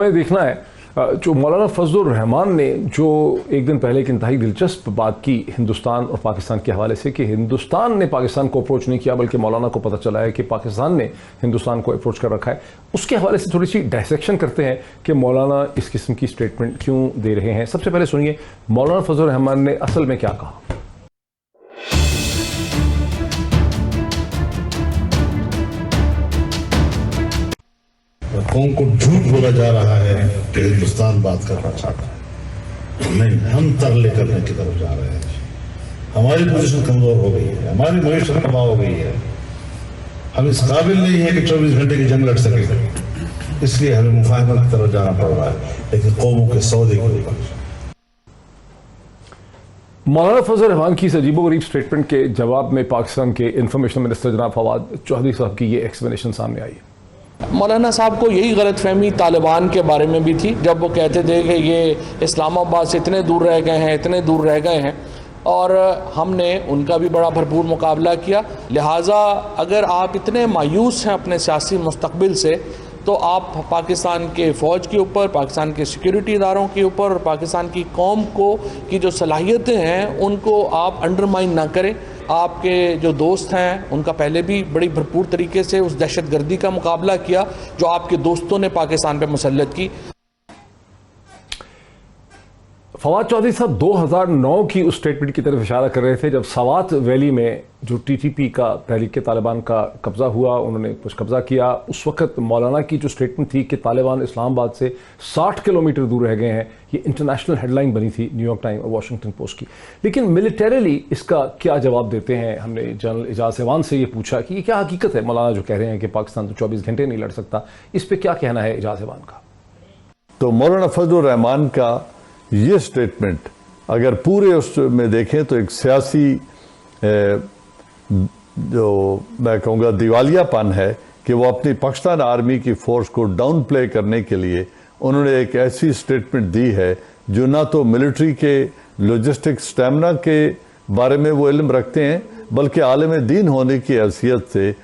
हमें देखना है जो मौलाना फजलुर रहमान ने जो एक दिन पहले एक इंतहाई दिलचस्प बात की हिंदुस्तान और पाकिस्तान के हवाले से कि हिंदुस्तान ने पाकिस्तान को अप्रोच नहीं किया बल्कि मौलाना को पता चला है कि पाकिस्तान ने हिंदुस्तान को अप्रोच कर रखा है। उसके हवाले से थोड़ी सी डायसेक्शन करते हैं कि मौलाना इस किस्म की स्टेटमेंट क्यों दे रहे हैं। सबसे पहले सुनिए मौलाना फजलुर रहमान ने असल में क्या कहा। कौन को झूठ बोला जा रहा है कि हिंदुस्तान बात करना चाहता है, नहीं, हम तरले करने की तरफ जा रहे हैं। हमारी पोजीशन कमजोर हो गई है, हमारी मईशत तबाह हो गई है, हम इस काबिल नहीं है कि 24 घंटे की जंग लड़ सके, इसलिए हमें मुफाहमत की तरफ जाना पड़ रहा है, लेकिन कौमों के सौदे के ऊपर। मौलाना फजल रहमान की अजीबोगरीब स्टेटमेंट के जवाब में पाकिस्तान के इंफॉर्मेशन मिनिस्टर जनाब फवाद चौधरी साहब की ये एक्सप्लेनेशन सामने आई है। मौलाना साहब को यही गलतफहमी तालिबान के बारे में भी थी जब वो कहते थे कि ये इस्लामाबाद से इतने दूर रह गए हैं, इतने दूर रह गए हैं, और हमने उनका भी बड़ा भरपूर मुकाबला किया। लिहाजा अगर आप इतने मायूस हैं अपने सियासी मुस्तकबिल से तो आप पाकिस्तान के फ़ौज के ऊपर, पाकिस्तान के सिक्योरिटी इदारों के ऊपर और पाकिस्तान की कौम को की जो सलाहियतें हैं उनको आप अंडरमाइन ना करें। आपके जो दोस्त हैं उनका पहले भी बड़ी भरपूर तरीके से उस दहशतगर्दी का मुकाबला किया जो आपके दोस्तों ने पाकिस्तान पे मुसल्लत की। फवाद चौधरी साहब 2009 की उस स्टेटमेंट की तरफ इशारा कर रहे थे जब सवात वैली में जो टीटीपी का तहरीक तालिबान का कब्जा हुआ, उन्होंने कुछ कब्जा किया। उस वक्त मौलाना की जो स्टेटमेंट थी कि तालिबान इस्लामाबाद से 60 किलोमीटर दूर रह गए हैं, ये इंटरनेशनल हेडलाइन बनी थी न्यूयॉर्क टाइम और वाशिंगटन पोस्ट की। लेकिन मिलिटरीली इसका क्या जवाब देते हैं? हमने जनरल एजाज एवान से ये पूछा कि ये क्या हकीकत है, मौलाना जो कह रहे हैं कि पाकिस्तान तो 24 घंटे नहीं लड़ सकता, इस पर क्या कहना है एजाज एवान का? तो मौलाना फजलुर रहमान का ये स्टेटमेंट अगर पूरे उसमें देखें तो एक सियासी जो मैं कहूँगा दिवालियापन है कि वो अपनी पाकिस्तान आर्मी की फोर्स को डाउन प्ले करने के लिए उन्होंने एक ऐसी स्टेटमेंट दी है जो ना तो मिलिट्री के लॉजिस्टिक स्टैमिना के बारे में वो इल्म रखते हैं बल्कि आलिम दीन होने की हैसियत से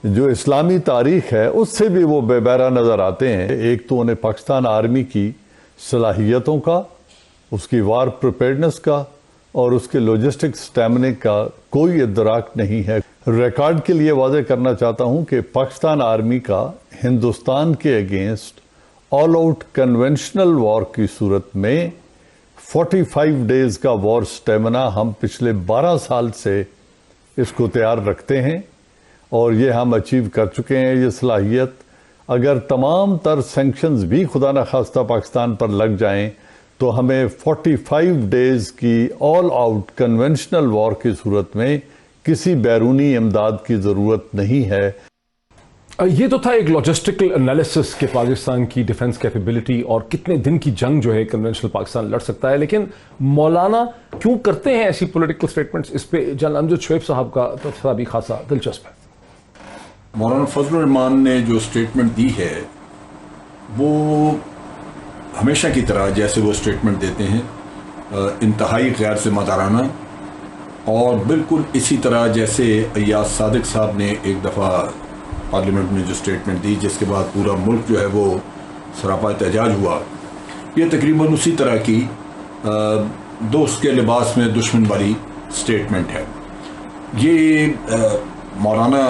जो इस्लामी तारीख है उससे भी वो बेबैरा नज़र आते हैं। एक तो उन्हें पाकिस्तान आर्मी की सलाहियतों का, उसकी वार प्रिपेयर्डनेस का और उसके लॉजिस्टिक स्टैमिना का कोई इदराक नहीं है। रिकॉर्ड के लिए वाज़ेह करना चाहता हूं कि पाकिस्तान आर्मी का हिंदुस्तान के against all out conventional war की सूरत में 45 डेज का वॉर स्टैमिना हम पिछले 12 साल से इसको तैयार रखते हैं और ये हम अचीव कर चुके हैं। ये सलाहियत अगर तमाम तर सैंक्शंस भी खुदा न खास्ता पाकिस्तान पर लग जाएं तो हमें 45 डेज की ऑल आउट कन्वेंशनल वॉर की सूरत में किसी बैरूनी इमदाद की ज़रूरत नहीं है। ये तो था एक लॉजिस्टिकल एनालिसिस के पाकिस्तान की डिफेंस कैपेबिलिटी और कितने दिन की जंग जो है कन्वेंशनल पाकिस्तान लड़ सकता है। लेकिन मौलाना क्यों करते हैं ऐसी पॉलिटिकल स्टेटमेंट्स, इस पे जनरल अमजद शुएब साहब का तबसरा भी खासा दिलचस्प है। मौलाना फजलुर रहमान ने जो स्टेटमेंट दी है वो हमेशा की तरह जैसे वो स्टेटमेंट देते हैं इंतहाई गैर ज़िम्मेदाराना और बिल्कुल इसी तरह जैसे अय्याज सादिक साहब ने एक दफ़ा पार्लियामेंट में जो स्टेटमेंट दी जिसके बाद पूरा मुल्क जो है वो सरापा एहतजाज हुआ, ये तकरीबन उसी तरह की दोस्त के लिबास में दुश्मन वाली स्टेटमेंट है। ये मौलाना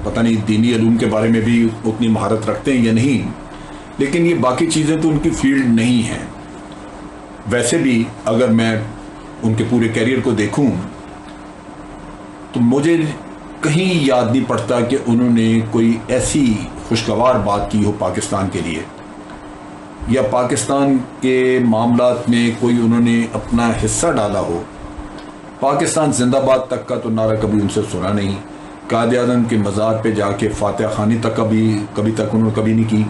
पता नहीं दीनी इल्म के बारे में भी उतनी महारत रखते हैं या नहीं, लेकिन ये बाकी चीज़ें तो उनकी फील्ड नहीं हैं। वैसे भी अगर मैं उनके पूरे कैरियर को देखूं तो मुझे कहीं याद नहीं पड़ता कि उन्होंने कोई ऐसी खुशगवार बात की हो पाकिस्तान के लिए या पाकिस्तान के मामलात में कोई उन्होंने अपना हिस्सा डाला हो। पाकिस्तान जिंदाबाद तक का तो नारा कभी उनसे सुना नहीं। कायद-ए-आज़म के मज़ार पे जाके फातिहा खानी तक कभी तक उन्होंने कभी नहीं की।